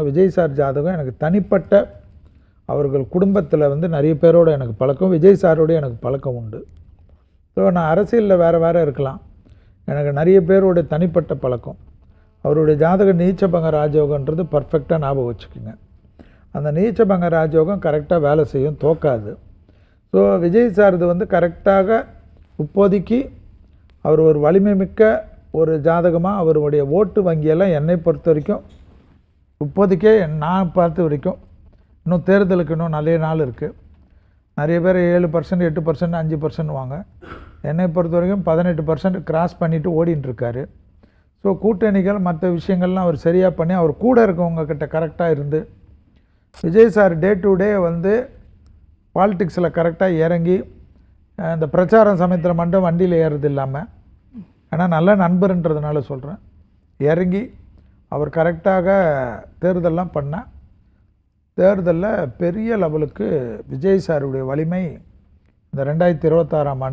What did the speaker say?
Vijay sir ஜாதகம் எனக்கு தனிப்பட்ட அவர்கள் குடும்பத்தில் வந்து நிறைய பேரோட எனக்கு பழக்கம், விஜய் சாரோட எனக்கு பழக்கம் உண்டு. ஸோ நான் அரசியலில் வேறு இருக்கலாம், எனக்கு நிறைய பேரோட தனிப்பட்ட பழக்கம். அவருடைய ஜாதகம் நீச்சபங்க ராஜயோகன்றது பர்ஃபெக்டாக ஞாபகம் வச்சுக்கோங்க. அந்த நீச்சபங்க ராஜயோகம் கரெக்டாக வேலை செய்யும், தோக்காது. ஸோ விஜய் சார் இது வந்து கரெக்டாக இப்போதைக்கு அவர் ஒரு வலிமை மிக்க ஒரு ஜாதகமாக அவருடைய ஓட்டு வங்கியெல்லாம் என்னை பொறுத்த வரைக்கும் இப்போதைக்கே நான் பார்த்த வரைக்கும், இன்னும் தேர்தலுக்கு இன்னும் நிறைய நாள் இருக்குது. நிறைய பேர் 7%, 8%, 5% வாங்க. என்னை பொறுத்த வரைக்கும் 18% கிராஸ் பண்ணிவிட்டு ஓடின்ட்டுருக்காரு. ஸோ கூட்டணிகள் மற்ற விஷயங்கள்லாம் அவர் சரியாக பண்ணி அவர் கூட இருக்கவங்கக்கிட்ட கரெக்டாக இருந்து, Vijay sir day to day வந்து பாலிட்டிக்ஸில் கரெக்டாக இறங்கி, இந்த பிரச்சாரம் சமயத்தில் மட்டும் வண்டியில் ஏறுறது இல்லாமல், ஏன்னா நல்ல நண்பர்ன்றதுனால சொல்கிறேன், இறங்கி அவர் கரெக்டாக தேர்தலெலாம் பண்ணால் தேர்தலில் பெரிய லெவலுக்கு விஜய் சாருடைய வலிமை இந்த 2026ஆம் ஆண்டு